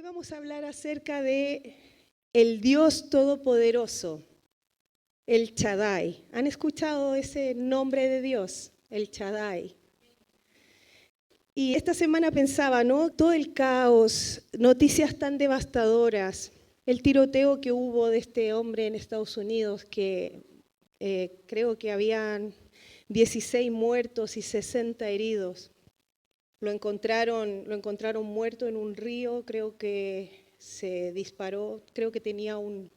vamos a hablar acerca de el Dios Todopoderoso, el Shaddai. ¿Han escuchado ese nombre de Dios, el Shaddai? Y esta semana pensaba, ¿no? Todo el caos, noticias tan devastadoras, el tiroteo que hubo de este hombre en Estados Unidos, que creo que habían 16 muertos y 60 heridos. Lo encontraron muerto en un río, creo que se disparó, creo que tenía un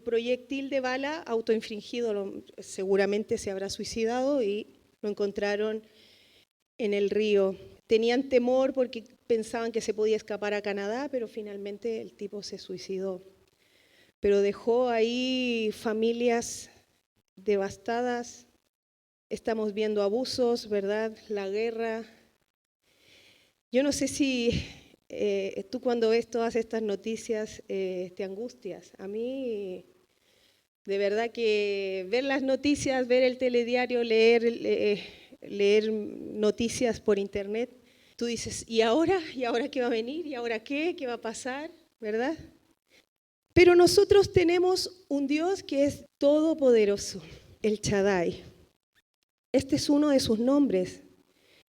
proyectil de bala autoinfligido, seguramente se habrá suicidado y lo encontraron en el río. Tenían temor porque pensaban que se podía escapar a Canadá, pero finalmente el tipo se suicidó. Pero dejó ahí familias devastadas, estamos viendo abusos, ¿verdad? La guerra. Yo no sé si tú cuando ves todas estas noticias te angustias. A mí, de verdad que ver las noticias, ver el telediario, leer noticias por internet, tú dices, ¿y ahora? ¿Y ahora qué va a venir? ¿Y ahora qué? ¿Qué va a pasar? ¿Verdad? Pero nosotros tenemos un Dios que es todopoderoso, el Shaddai. Este es uno de sus nombres.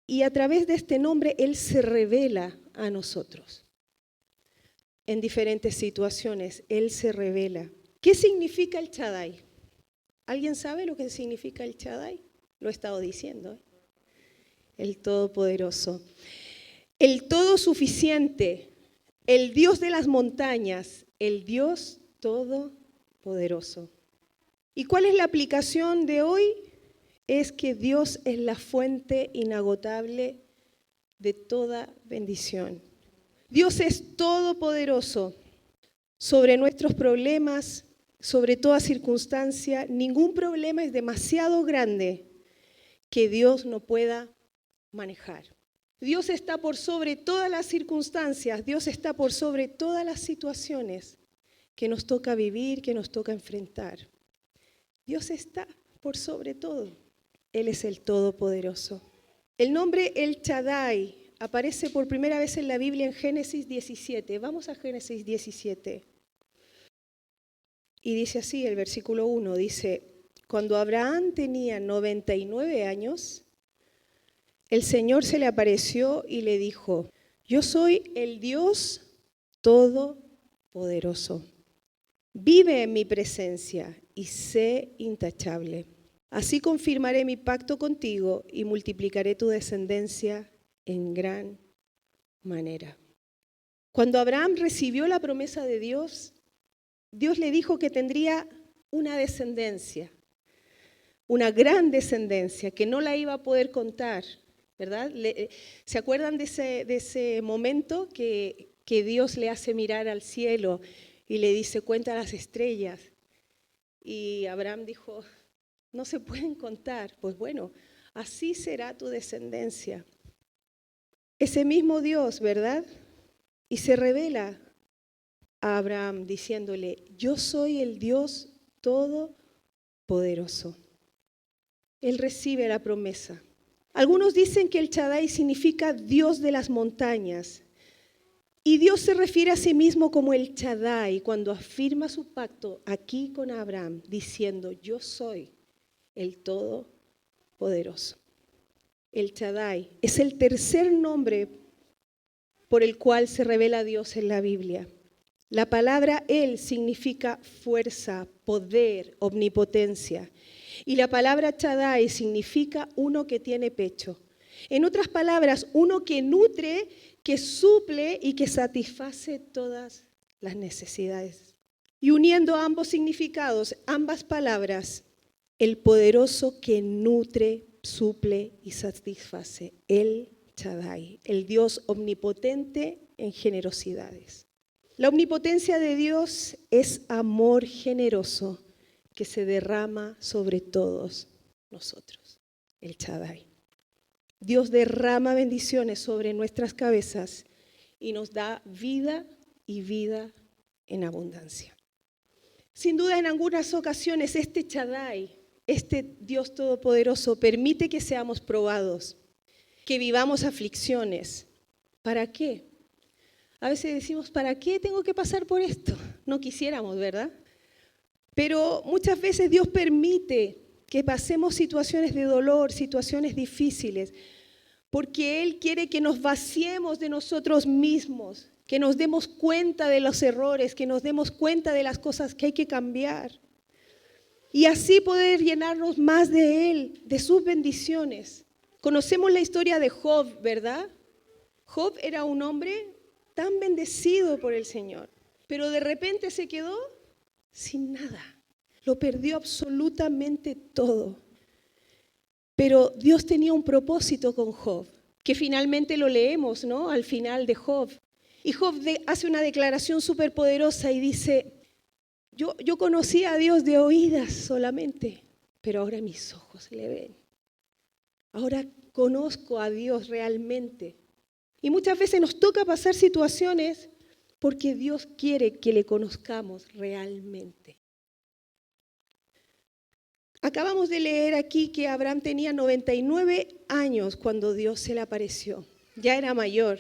Y a través de este nombre, Él se revela a nosotros. En diferentes situaciones, Él se revela. ¿Qué significa el Shaddai? ¿Alguien sabe lo que significa el Shaddai? Lo he estado diciendo. El Todopoderoso. El Todo Suficiente. El Dios de las montañas. El Dios Todopoderoso. ¿Y cuál es la aplicación de hoy? Es que Dios es la fuente inagotable de toda bendición. Dios es todopoderoso sobre nuestros problemas, sobre toda circunstancia. Ningún problema es demasiado grande que Dios no pueda manejar. Dios está por sobre todas las circunstancias, Dios está por sobre todas las situaciones que nos toca vivir, que nos toca enfrentar. Dios está por sobre todo. Él es el Todopoderoso. El nombre El Shaddai aparece por primera vez en la Biblia en Génesis 17. Vamos a Génesis 17. Y dice así, el versículo 1, dice, cuando Abraham tenía 99 años, el Señor se le apareció y le dijo, yo soy el Dios Todopoderoso. Vive en mi presencia y sé intachable. Así confirmaré mi pacto contigo y multiplicaré tu descendencia en gran manera. Cuando Abraham recibió la promesa de Dios, Dios le dijo que tendría una descendencia, una gran descendencia, que no la iba a poder contar, ¿verdad? ¿Se acuerdan de ese momento que Dios le hace mirar al cielo y le dice, cuenta las estrellas? Y Abraham dijo, no se pueden contar. Pues bueno, así será tu descendencia. Ese mismo Dios, ¿verdad? Y se revela a Abraham diciéndole, yo soy el Dios Todopoderoso. Él recibe la promesa. Algunos dicen que el Shaddai significa Dios de las montañas. Y Dios se refiere a sí mismo como el Shaddai cuando afirma su pacto aquí con Abraham, diciendo, yo soy el Todopoderoso. El Shaddai es el tercer nombre por el cual se revela a Dios en la Biblia. La palabra Él significa fuerza, poder, omnipotencia. Y la palabra Shaddai significa uno que tiene pecho. En otras palabras, uno que nutre, que suple y que satisface todas las necesidades. Y uniendo ambos significados, ambas palabras, el poderoso que nutre, suple y satisface, el Shaddai, el Dios omnipotente en generosidades. La omnipotencia de Dios es amor generoso que se derrama sobre todos nosotros, el Shaddai. Dios derrama bendiciones sobre nuestras cabezas y nos da vida y vida en abundancia. Sin duda, en algunas ocasiones, este Shaddai, este Dios Todopoderoso, permite que seamos probados, que vivamos aflicciones. ¿Para qué? A veces decimos, ¿para qué tengo que pasar por esto? No quisiéramos, ¿verdad? Pero muchas veces Dios permite que pasemos situaciones de dolor, situaciones difíciles, porque Él quiere que nos vaciemos de nosotros mismos, que nos demos cuenta de los errores, que nos demos cuenta de las cosas que hay que cambiar. Y así poder llenarnos más de Él, de sus bendiciones. Conocemos la historia de Job, ¿verdad? Job era un hombre tan bendecido por el Señor, pero de repente se quedó sin nada. Lo perdió absolutamente todo. Pero Dios tenía un propósito con Job, que finalmente lo leemos, ¿no? Al final de Job. Y Job hace una declaración súper poderosa y dice, yo conocí a Dios de oídas solamente, pero ahora mis ojos le ven. Ahora conozco a Dios realmente. Y muchas veces nos toca pasar situaciones porque Dios quiere que le conozcamos realmente. Acabamos de leer aquí que Abraham tenía 99 años cuando Dios se le apareció. Ya era mayor.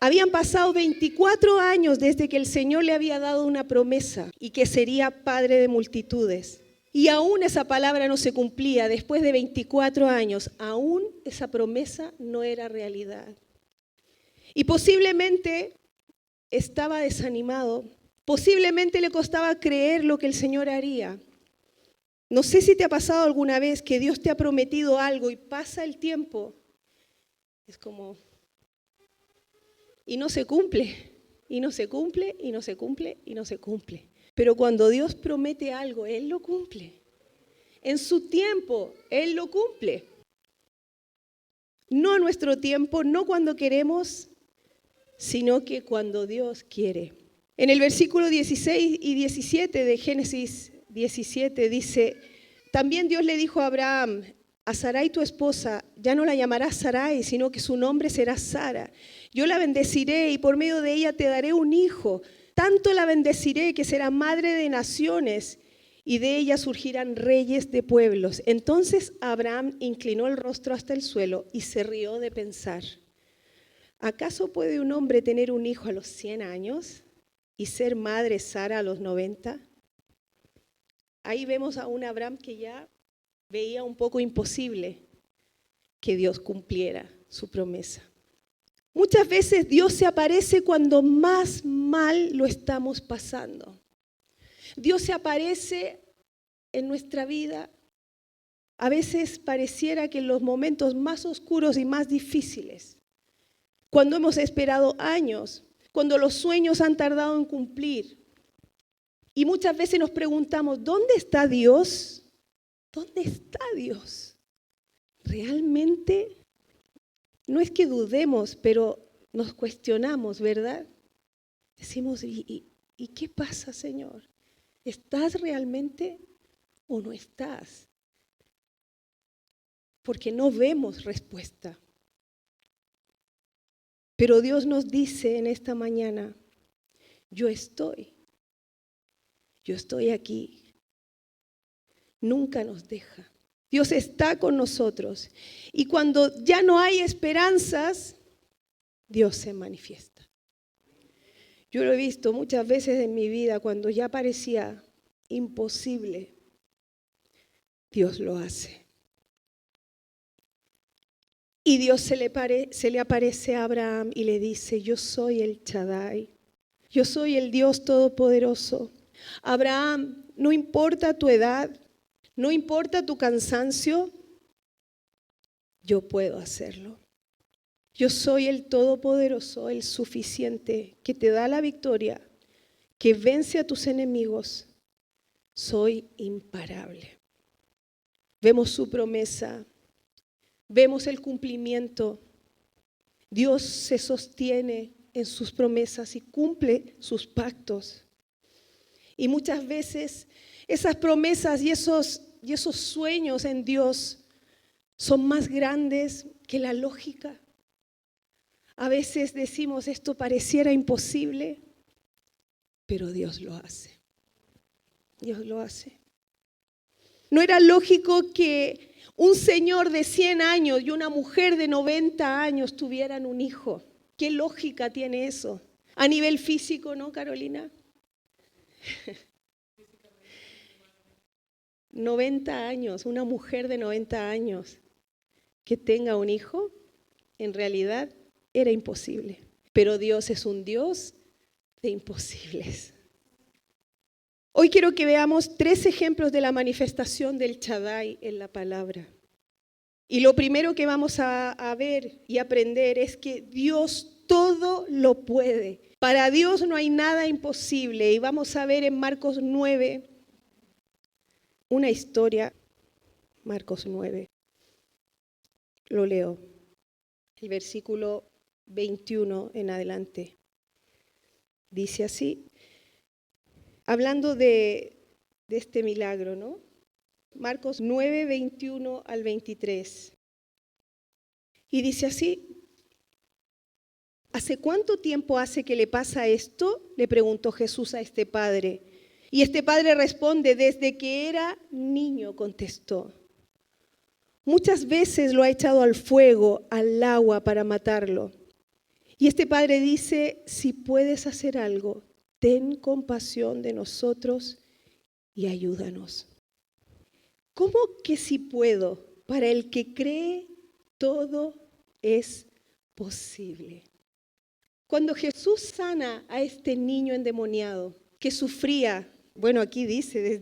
Habían pasado 24 años desde que el Señor le había dado una promesa y que sería padre de multitudes. Y aún esa palabra no se cumplía. Después de 24 años, aún esa promesa no era realidad. Y posiblemente estaba desanimado. Posiblemente le costaba creer lo que el Señor haría. No sé si te ha pasado alguna vez que Dios te ha prometido algo y pasa el tiempo. Es como... Y no se cumple, y no se cumple, y no se cumple, y no se cumple. Pero cuando Dios promete algo, Él lo cumple. En su tiempo, Él lo cumple. No a nuestro tiempo, no cuando queremos, sino que cuando Dios quiere. En el versículo 16 y 17 de Génesis 17 dice, también Dios le dijo a Abraham, a Sarai tu esposa, ya no la llamarás Sarai, sino que su nombre será Sara. Yo la bendeciré y por medio de ella te daré un hijo. Tanto la bendeciré que será madre de naciones y de ella surgirán reyes de pueblos. Entonces Abraham inclinó el rostro hasta el suelo y se rió de pensar, ¿acaso puede un hombre tener un hijo a los 100 años y ser madre Sara a los 90? Ahí vemos a un Abraham que ya veía un poco imposible que Dios cumpliera su promesa. Muchas veces Dios se aparece cuando más mal lo estamos pasando. Dios se aparece en nuestra vida. A veces pareciera que en los momentos más oscuros y más difíciles, cuando hemos esperado años, cuando los sueños han tardado en cumplir. Y muchas veces nos preguntamos, ¿dónde está Dios? ¿Dónde está Dios? Realmente no es que dudemos, pero nos cuestionamos, ¿verdad? Decimos, ¿y qué pasa, Señor? ¿Estás realmente o no estás? Porque no vemos respuesta. Pero Dios nos dice en esta mañana, yo estoy aquí. Nunca nos deja. Dios está con nosotros. Y cuando ya no hay esperanzas, Dios se manifiesta. Yo lo he visto muchas veces en mi vida, cuando ya parecía imposible, Dios lo hace. Y Dios se le aparece a Abraham y le dice, yo soy el Shaddai, yo soy el Dios Todopoderoso. Abraham, no importa tu edad, no importa tu cansancio, yo puedo hacerlo. Yo soy el Todopoderoso, el suficiente, que te da la victoria, que vence a tus enemigos. Soy imparable. Vemos su promesa, vemos el cumplimiento. Dios se sostiene en sus promesas y cumple sus pactos. Y muchas veces esas promesas y esos sueños en Dios son más grandes que la lógica. A veces decimos, esto pareciera imposible, pero Dios lo hace. Dios lo hace. No era lógico que un señor de 100 años y una mujer de 90 años tuvieran un hijo. ¿Qué lógica tiene eso? A nivel físico, ¿no, Carolina? 90 años, una mujer de 90 años que tenga un hijo, en realidad era imposible. Pero Dios es un Dios de imposibles. Hoy quiero que veamos 3 ejemplos de la manifestación del Shaddai en la palabra. Y lo primero que vamos a ver y aprender es que Dios todo lo puede. Para Dios no hay nada imposible. Y vamos a ver en Marcos 9 una historia. Marcos 9. Lo leo. El versículo 21 en adelante. Dice así, hablando de este milagro, ¿no? Marcos 9, 21 al 23. Y dice así, ¿hace cuánto tiempo hace que le pasa esto? Le preguntó Jesús a este padre. Y este padre responde, desde que era niño, contestó. Muchas veces lo ha echado al fuego, al agua para matarlo. Y este padre dice, si puedes hacer algo, ten compasión de nosotros y ayúdanos. ¿Cómo que si puedo? Para el que cree, todo es posible. Cuando Jesús sana a este niño endemoniado que sufría, bueno, aquí dice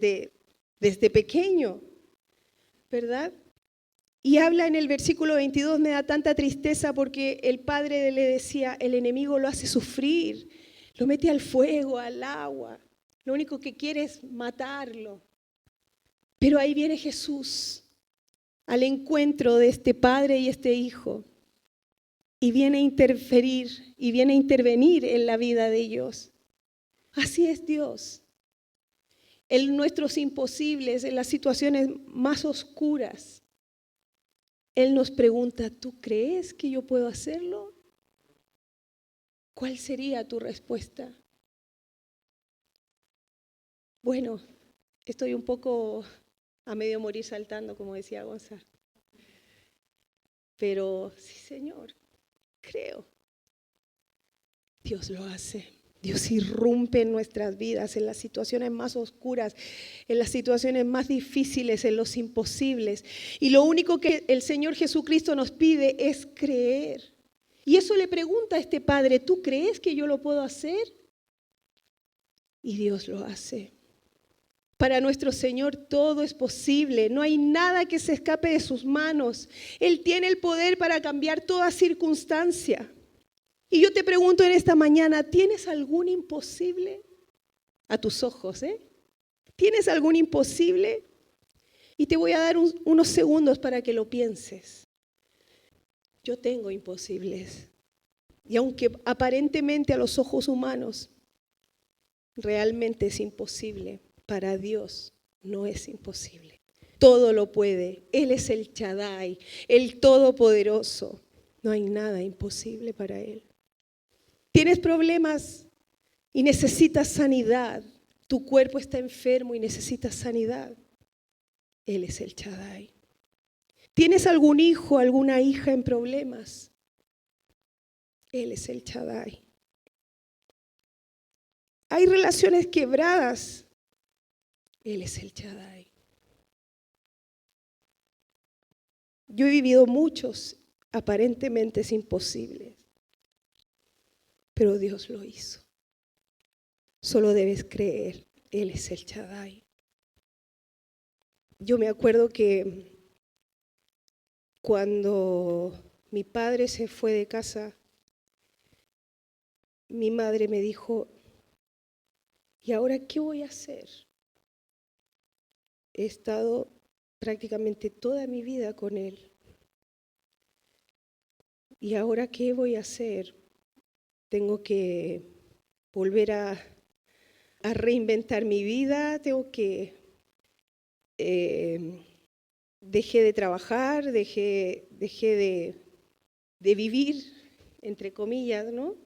desde pequeño, ¿verdad? Y habla en el versículo 22, me da tanta tristeza porque el padre le decía, el enemigo lo hace sufrir, lo mete al fuego, al agua, lo único que quiere es matarlo. Pero ahí viene Jesús al encuentro de este padre y este hijo y viene a interferir y viene a intervenir en la vida de ellos. Así es Dios. En nuestros imposibles, en las situaciones más oscuras, Él nos pregunta, ¿tú crees que yo puedo hacerlo? ¿Cuál sería tu respuesta? Bueno, estoy un poco a medio morir saltando, como decía Gonzalo. Pero sí, Señor, creo. Dios lo hace. Dios irrumpe en nuestras vidas, en las situaciones más oscuras, en las situaciones más difíciles, en los imposibles. Y lo único que el Señor Jesucristo nos pide es creer. Y eso le pregunta a este padre, ¿tú crees que yo lo puedo hacer? Y Dios lo hace. Para nuestro Señor todo es posible, no hay nada que se escape de sus manos. Él tiene el poder para cambiar toda circunstancia. Y yo te pregunto en esta mañana, ¿tienes algún imposible? A tus ojos, ¿Tienes algún imposible? Y te voy a dar unos segundos para que lo pienses. Yo tengo imposibles. Y aunque aparentemente a los ojos humanos realmente es imposible, para Dios no es imposible. Todo lo puede. Él es el Shaddai, el Todopoderoso. No hay nada imposible para Él. Tienes problemas y necesitas sanidad. Tu cuerpo está enfermo y necesitas sanidad. Él es el Shaddai. ¿Tienes algún hijo, alguna hija en problemas? Él es el Shaddai. Hay relaciones quebradas. Él es el Shaddai. Yo he vivido muchos aparentemente imposibles, pero Dios lo hizo. Solo debes creer, Él es el Shaddai. Yo me acuerdo que cuando mi padre se fue de casa, mi madre me dijo, ¿y ahora qué voy a hacer? He estado prácticamente toda mi vida con él. ¿Y ahora qué voy a hacer? Tengo que volver a reinventar mi vida, tengo que... dejé de trabajar, dejé de vivir, entre comillas, ¿no?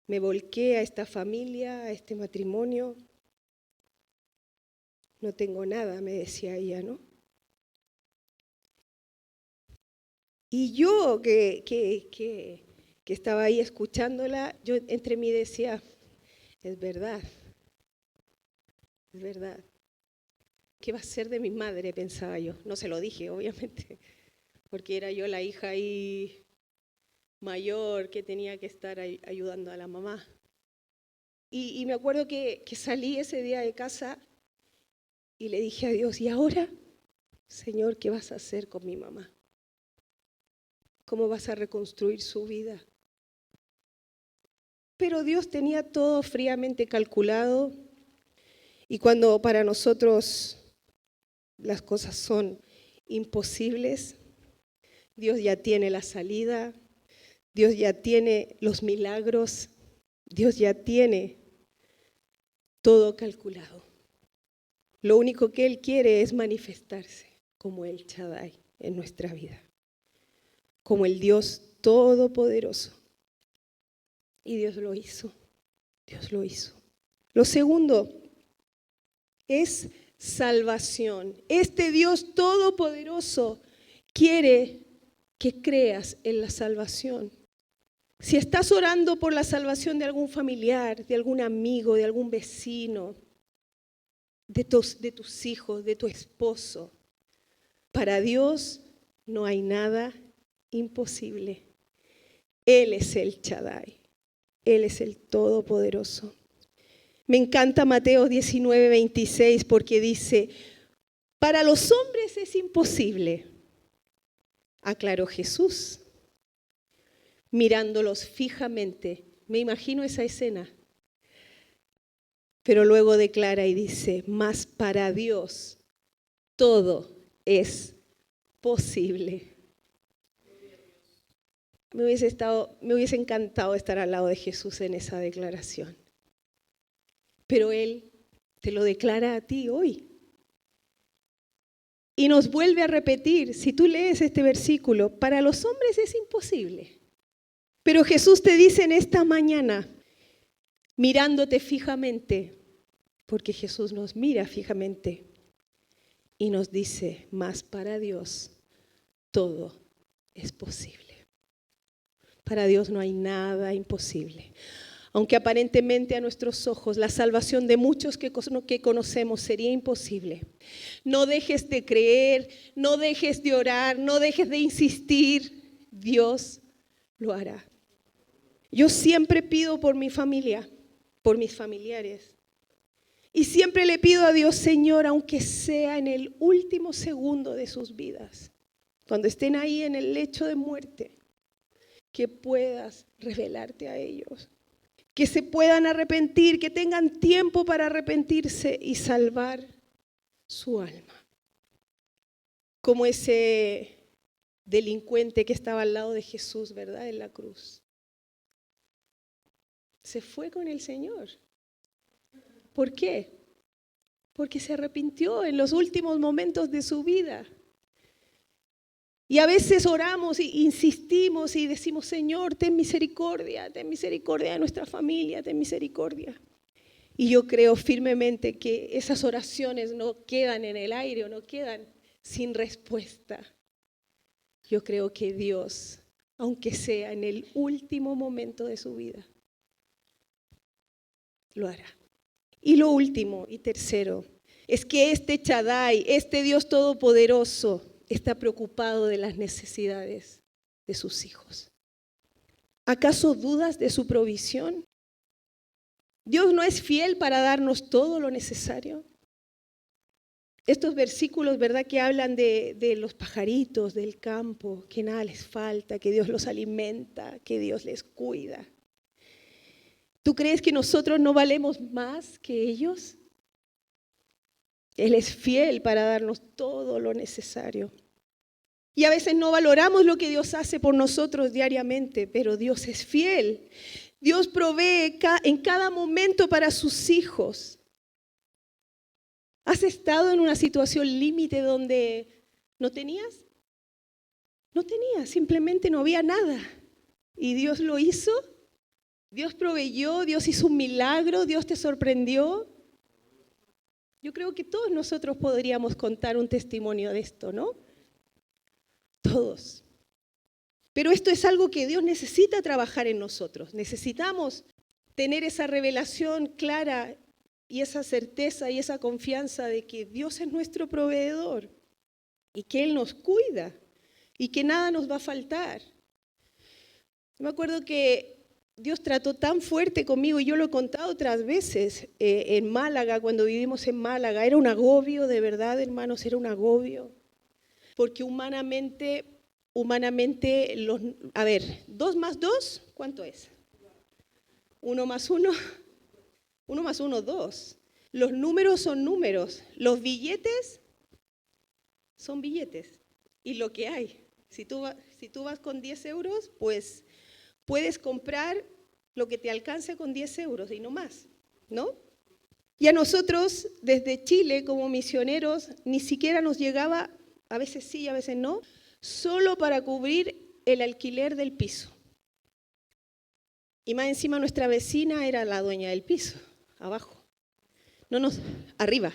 Me volqué a esta familia, a este matrimonio. No tengo nada, me decía ella, ¿no? Y yo que que estaba ahí escuchándola, yo entre mí decía, es verdad, es verdad. ¿Qué va a ser de mi madre? Pensaba yo. No se lo dije, obviamente, porque era yo la hija ahí mayor que tenía que estar ayudando a la mamá. Y me acuerdo que salí ese día de casa y le dije a Dios, ¿y ahora, Señor, qué vas a hacer con mi mamá? ¿Cómo vas a reconstruir su vida? Pero Dios tenía todo fríamente calculado, y cuando para nosotros las cosas son imposibles, Dios ya tiene la salida, Dios ya tiene los milagros, Dios ya tiene todo calculado. Lo único que Él quiere es manifestarse como el Shaddai en nuestra vida, como el Dios todopoderoso. Y Dios lo hizo, Dios lo hizo. Lo segundo es salvación. Este Dios todopoderoso quiere que creas en la salvación. Si estás orando por la salvación de algún familiar, de algún amigo, de algún vecino, de tus hijos, de tu esposo, para Dios no hay nada imposible. Él es el Shaddai, Él es el Todopoderoso. Me encanta Mateo 19:26 porque dice, para los hombres es imposible, aclaró Jesús, mirándolos fijamente. Me imagino esa escena. Pero luego declara y dice, mas para Dios todo es posible. Me hubiese encantado estar al lado de Jesús en esa declaración. Pero Él te lo declara a ti hoy. Y nos vuelve a repetir, si tú lees este versículo, para los hombres es imposible. Pero Jesús te dice en esta mañana, mirándote fijamente, porque Jesús nos mira fijamente y nos dice, mas para Dios todo es posible. Para Dios no hay nada imposible. Aunque aparentemente a nuestros ojos la salvación de muchos que conocemos sería imposible. No dejes de creer, no dejes de orar, no dejes de insistir. Dios lo hará. Yo siempre pido por mi familia, por mis familiares. Y siempre le pido a Dios, Señor, aunque sea en el último segundo de sus vidas, cuando estén ahí en el lecho de muerte, que puedas revelarte a ellos. Que se puedan arrepentir, que tengan tiempo para arrepentirse y salvar su alma. Como ese delincuente que estaba al lado de Jesús, ¿verdad? En la cruz. Se fue con el Señor. ¿Por qué? Porque se arrepintió en los últimos momentos de su vida. Y a veces oramos e insistimos y decimos, Señor, ten misericordia de nuestra familia, ten misericordia. Y yo creo firmemente que esas oraciones no quedan en el aire o no quedan sin respuesta. Yo creo que Dios, aunque sea en el último momento de su vida, lo hará. Y lo último y tercero, es que este Shaddai, este Dios todopoderoso, está preocupado de las necesidades de sus hijos. ¿Acaso dudas de su provisión? ¿Dios no es fiel para darnos todo lo necesario? Estos versículos, ¿verdad?, que hablan de los pajaritos del campo, que nada les falta, que Dios los alimenta, que Dios les cuida. ¿Tú crees que nosotros no valemos más que ellos? Él es fiel para darnos todo lo necesario. Y a veces no valoramos lo que Dios hace por nosotros diariamente, pero Dios es fiel. Dios provee en cada momento para sus hijos. ¿Has estado en una situación límite donde no tenías? No tenías, simplemente no había nada. Y Dios lo hizo. Dios proveyó, Dios hizo un milagro, Dios te sorprendió. Yo creo que todos nosotros podríamos contar un testimonio de esto, ¿no? Todos. Pero esto es algo que Dios necesita trabajar en nosotros. Necesitamos tener esa revelación clara y esa certeza y esa confianza de que Dios es nuestro proveedor y que Él nos cuida y que nada nos va a faltar. Me acuerdo que Dios trató tan fuerte conmigo, y yo lo he contado otras veces, en Málaga, cuando vivimos en Málaga. Era un agobio, de verdad, hermanos, era un agobio. Porque humanamente, 2 más 2, ¿cuánto es? 1 más 1, 1 más 1, 2. Los números son números, los billetes son billetes. Y lo que hay, si tú vas con 10 euros, pues puedes comprar lo que te alcance con 10 euros y no más, ¿no? Y a nosotros, desde Chile, como misioneros, ni siquiera nos llegaba, a veces sí, a veces no, solo para cubrir el alquiler del piso. Y más encima nuestra vecina era la dueña del piso, abajo. Arriba.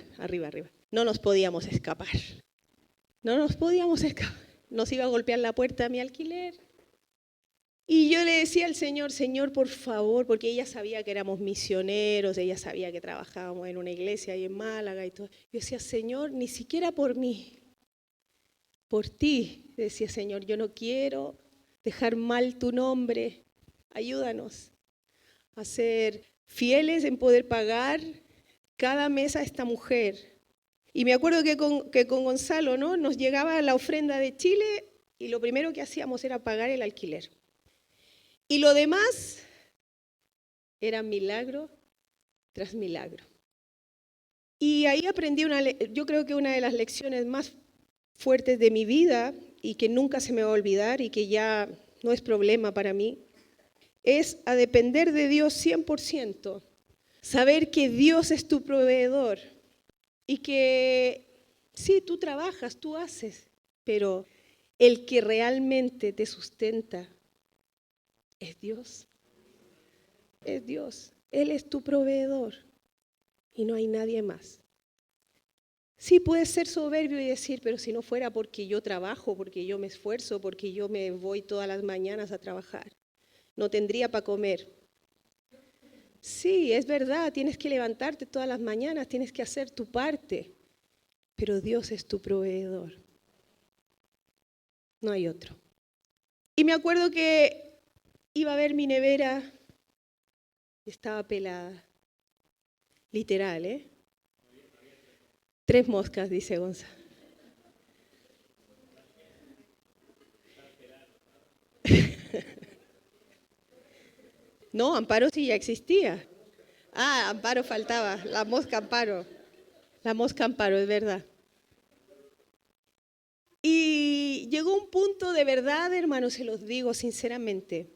No nos podíamos escapar. Nos iba a golpear la puerta a mi alquiler. Y yo le decía al Señor, Señor, por favor, porque ella sabía que éramos misioneros, ella sabía que trabajábamos en una iglesia ahí en Málaga y todo. Yo decía, Señor, ni siquiera por mí, por ti. Decía, Señor, yo no quiero dejar mal tu nombre. Ayúdanos a ser fieles en poder pagar cada mes a esta mujer. Y me acuerdo que con Gonzalo, ¿no?, nos llegaba la ofrenda de Chile y lo primero que hacíamos era pagar el alquiler. Y lo demás era milagro tras milagro. Y ahí aprendí yo creo que una de las lecciones más fuertes de mi vida y que nunca se me va a olvidar y que ya no es problema para mí, es a depender de Dios 100%. Saber que Dios es tu proveedor y que sí, tú trabajas, tú haces, pero el que realmente te sustenta es Dios. Es Dios. Él es tu proveedor y no hay nadie más. Sí, puedes ser soberbio y decir, pero si no fuera porque yo trabajo, porque yo me esfuerzo, porque yo me voy todas las mañanas a trabajar, no tendría para comer. Sí, es verdad, tienes que levantarte todas las mañanas, tienes que hacer tu parte, pero Dios es tu proveedor. No hay otro. Y me acuerdo que iba a ver mi nevera y estaba pelada. Literal, ¿eh? 3 moscas, dice Gonzalo. No, Amparo sí ya existía. Ah, Amparo faltaba, la mosca Amparo. La mosca Amparo, es verdad. Y llegó un punto de verdad, hermanos, se los digo sinceramente,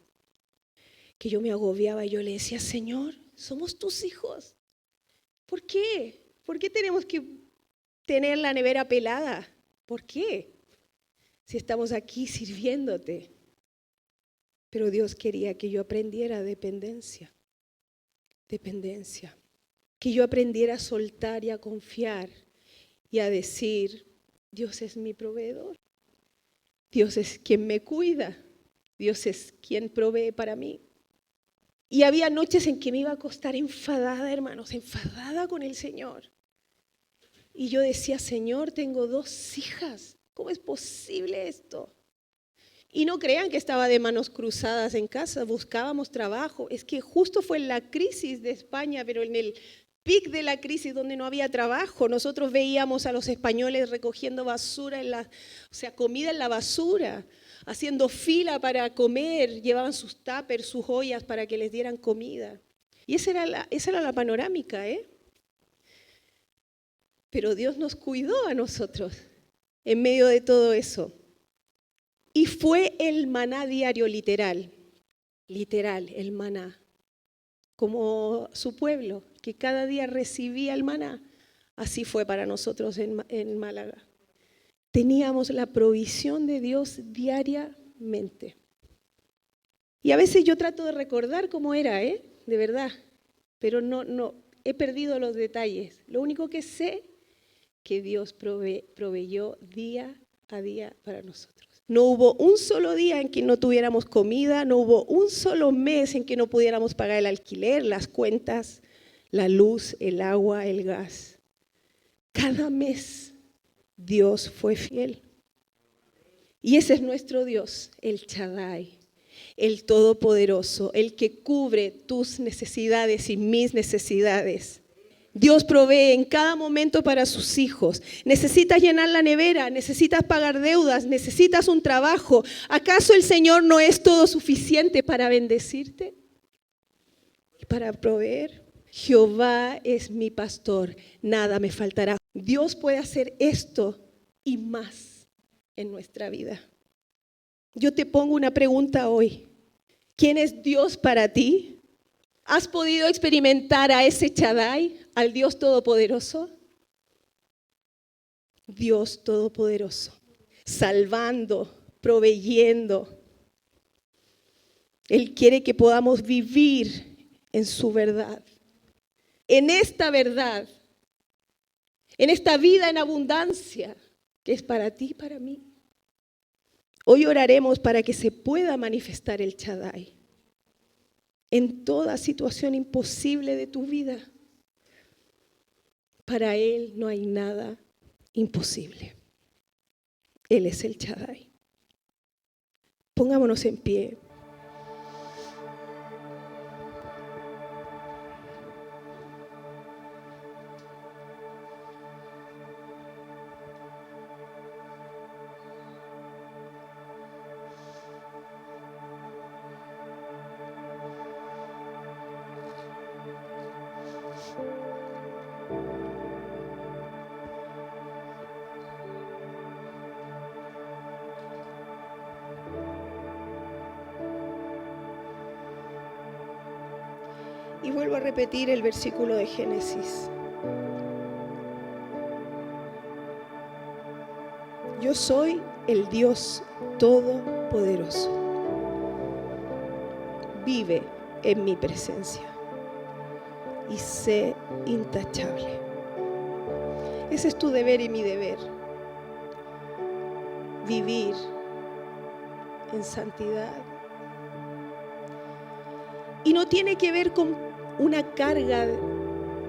que yo me agobiaba y yo le decía, Señor, somos tus hijos. ¿Por qué? ¿Por qué tenemos que tener la nevera pelada? ¿Por qué? Si estamos aquí sirviéndote. Pero Dios quería que yo aprendiera dependencia. Que yo aprendiera a soltar y a confiar y a decir, Dios es mi proveedor. Dios es quien me cuida. Dios es quien provee para mí. Y había noches en que me iba a acostar enfadada, hermanos, enfadada con el Señor. Y yo decía, Señor, tengo 2 hijas. ¿Cómo es posible esto? Y no crean que estaba de manos cruzadas en casa, buscábamos trabajo. Es que justo fue en la crisis de España, pero en el pic de la crisis donde no había trabajo, nosotros veíamos a los españoles recogiendo basura, comida en la basura, haciendo fila para comer, llevaban sus tuppers, sus ollas para que les dieran comida. Y esa era la panorámica, ¿eh? Pero Dios nos cuidó a nosotros en medio de todo eso. Y fue el maná diario, literal, el maná, como su pueblo, que cada día recibía el maná. Así fue para nosotros en Málaga. Teníamos la provisión de Dios diariamente. Y a veces yo trato de recordar cómo era, de verdad, pero no, he perdido los detalles. Lo único que sé que Dios proveyó día a día para nosotros. No hubo un solo día en que no tuviéramos comida, no hubo un solo mes en que no pudiéramos pagar el alquiler, las cuentas, la luz, el agua, el gas. Cada mes Dios fue fiel. Y ese es nuestro Dios, el Shaddai, el Todopoderoso, el que cubre tus necesidades y mis necesidades. Dios provee en cada momento para sus hijos. Necesitas llenar la nevera, necesitas pagar deudas, necesitas un trabajo. ¿Acaso el Señor no es todo suficiente para bendecirte y para proveer? Jehová es mi pastor, nada me faltará. Dios puede hacer esto y más en nuestra vida. Yo te pongo una pregunta hoy. ¿Quién es Dios para ti? ¿Has podido experimentar a ese Shaddai, al Dios Todopoderoso? Dios Todopoderoso, salvando, proveyendo. Él quiere que podamos vivir en su verdad, en esta verdad, en esta vida en abundancia que es para ti y para mí. Hoy oraremos para que se pueda manifestar el Shaddai en toda situación imposible de tu vida. Para Él no hay nada imposible. Él es el Shaddai. Pongámonos en pie. Y vuelvo a repetir el versículo de Génesis. Yo soy el Dios Todopoderoso. Vive en mi presencia y sé intachable. Ese es tu deber y mi deber. Vivir en santidad. Y no tiene que ver con una carga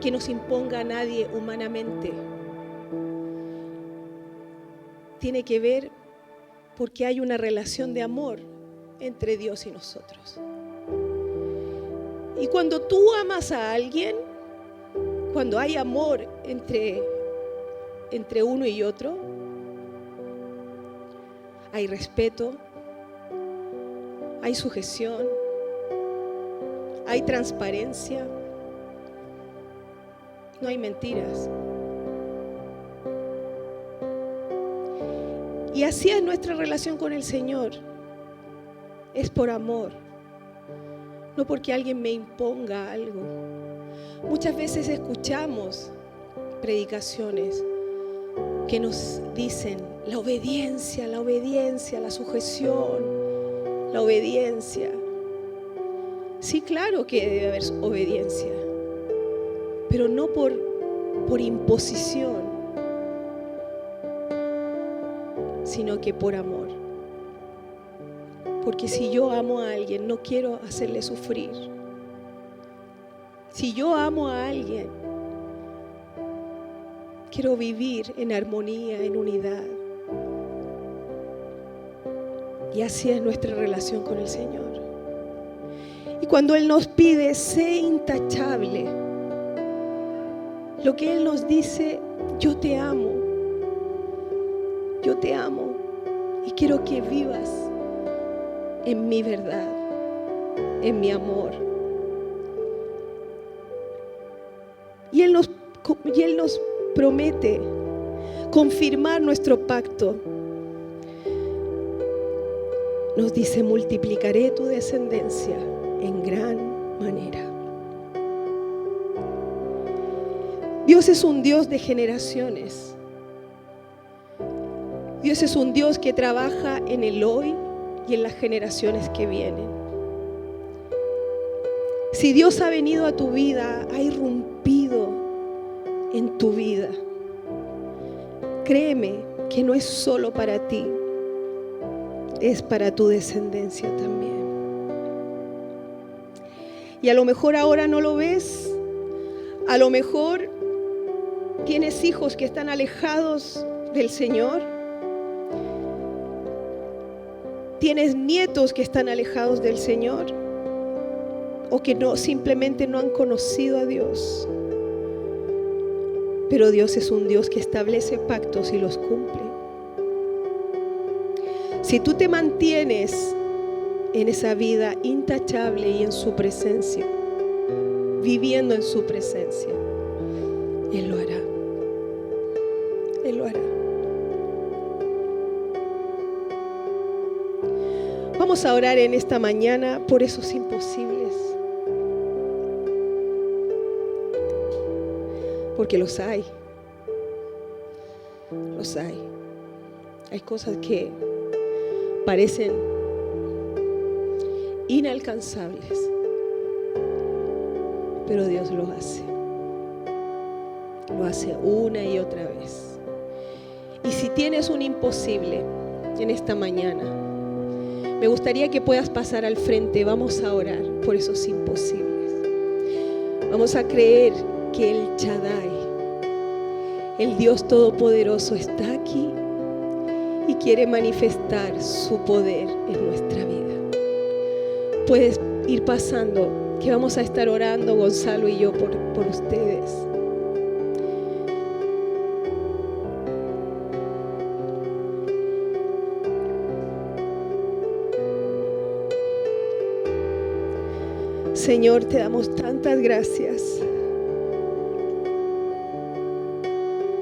que nos imponga a nadie humanamente. Tiene que ver porque hay una relación de amor entre Dios y nosotros. Y cuando tú amas a alguien, cuando hay amor entre uno y otro, hay respeto, hay sujeción, hay transparencia, no hay mentiras. Y así es nuestra relación con el Señor. Es por amor, no porque alguien me imponga algo. Muchas veces escuchamos predicaciones que nos dicen la obediencia, la sujeción, la obediencia. Sí, claro que debe haber obediencia, pero no por imposición, sino que por amor. Porque si yo amo a alguien, no quiero hacerle sufrir. Si yo amo a alguien, quiero vivir en armonía, en unidad. Y así es nuestra relación con el Señor. Y cuando Él nos pide, sé intachable, lo que Él nos dice, yo te amo y quiero que vivas en mi verdad, en mi amor. Y Él nos promete confirmar nuestro pacto. Nos dice, multiplicaré tu descendencia en gran manera. Dios es un Dios de generaciones. Dios es un Dios que trabaja en el hoy y en las generaciones que vienen. Si Dios ha venido a tu vida, ha irrumpido en tu vida, créeme que no es solo para ti, es para tu descendencia también. Y a lo mejor ahora no lo ves, a lo mejor tienes hijos que están alejados del Señor, tienes nietos que están alejados del Señor, o que simplemente no han conocido a Dios. Pero Dios es un Dios que establece pactos y los cumple. Si tú te mantienes en esa vida intachable y en su presencia, viviendo en su presencia, Él lo hará. Él lo hará. Vamos a orar en esta mañana por esos imposibles. Porque los hay. Los hay. Hay cosas que parecen inalcanzables, pero Dios lo hace. Lo hace una y otra vez. Y si tienes un imposible en esta mañana, me gustaría que puedas pasar al frente. Vamos a orar por esos imposibles. Vamos a creer que el Shaddai, el Dios Todopoderoso, está aquí y quiere manifestar su poder en nuestra vida. Puedes ir pasando, que vamos a estar orando Gonzalo y yo por ustedes. Señor, te damos tantas gracias,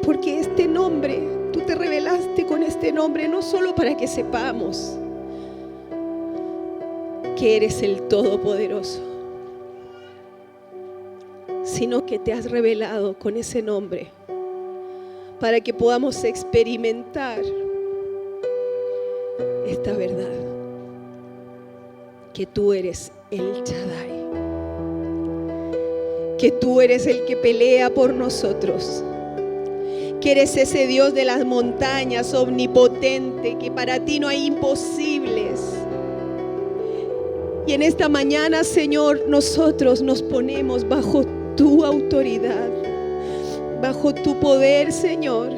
porque este nombre, tú te revelaste con este nombre, no solo para que sepamos que eres el Todopoderoso, sino que te has revelado con ese nombre para que podamos experimentar esta verdad, que tú eres el Shaddai, que tú eres el que pelea por nosotros, que eres ese Dios de las montañas, omnipotente, que para ti no hay imposibles. Y en esta mañana, Señor, nosotros nos ponemos bajo tu autoridad, bajo tu poder, Señor,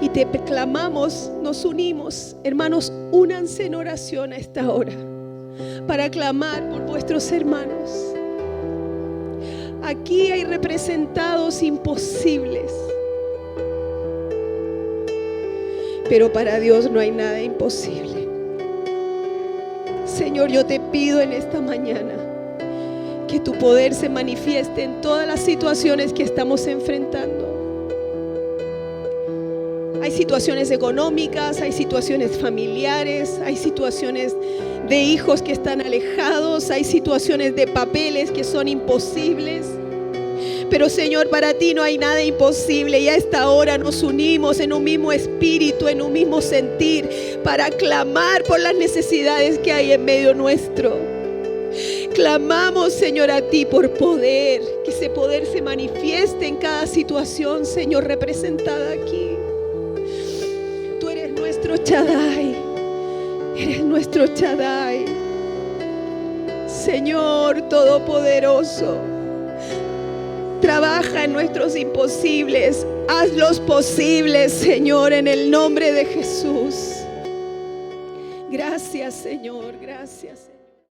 y te clamamos, nos unimos. Hermanos, únanse en oración a esta hora para clamar por vuestros hermanos. Aquí hay representados imposibles, pero para Dios no hay nada imposible. Señor, yo te pido en esta mañana que tu poder se manifieste en todas las situaciones que estamos enfrentando. Hay situaciones económicas, hay situaciones familiares, hay situaciones de hijos que están alejados, hay situaciones de papeles que son imposibles. Pero Señor, para ti no hay nada imposible, y a esta hora nos unimos en un mismo espíritu, en un mismo sentir, para clamar por las necesidades que hay en medio nuestro. Clamamos, Señor, a ti por poder, que ese poder se manifieste en cada situación, Señor, representada aquí. Tú eres nuestro Shaddai, eres nuestro Shaddai, Señor Todopoderoso. Trabaja en nuestros imposibles, hazlos posibles, Señor, en el nombre de Jesús. Gracias, Señor, gracias.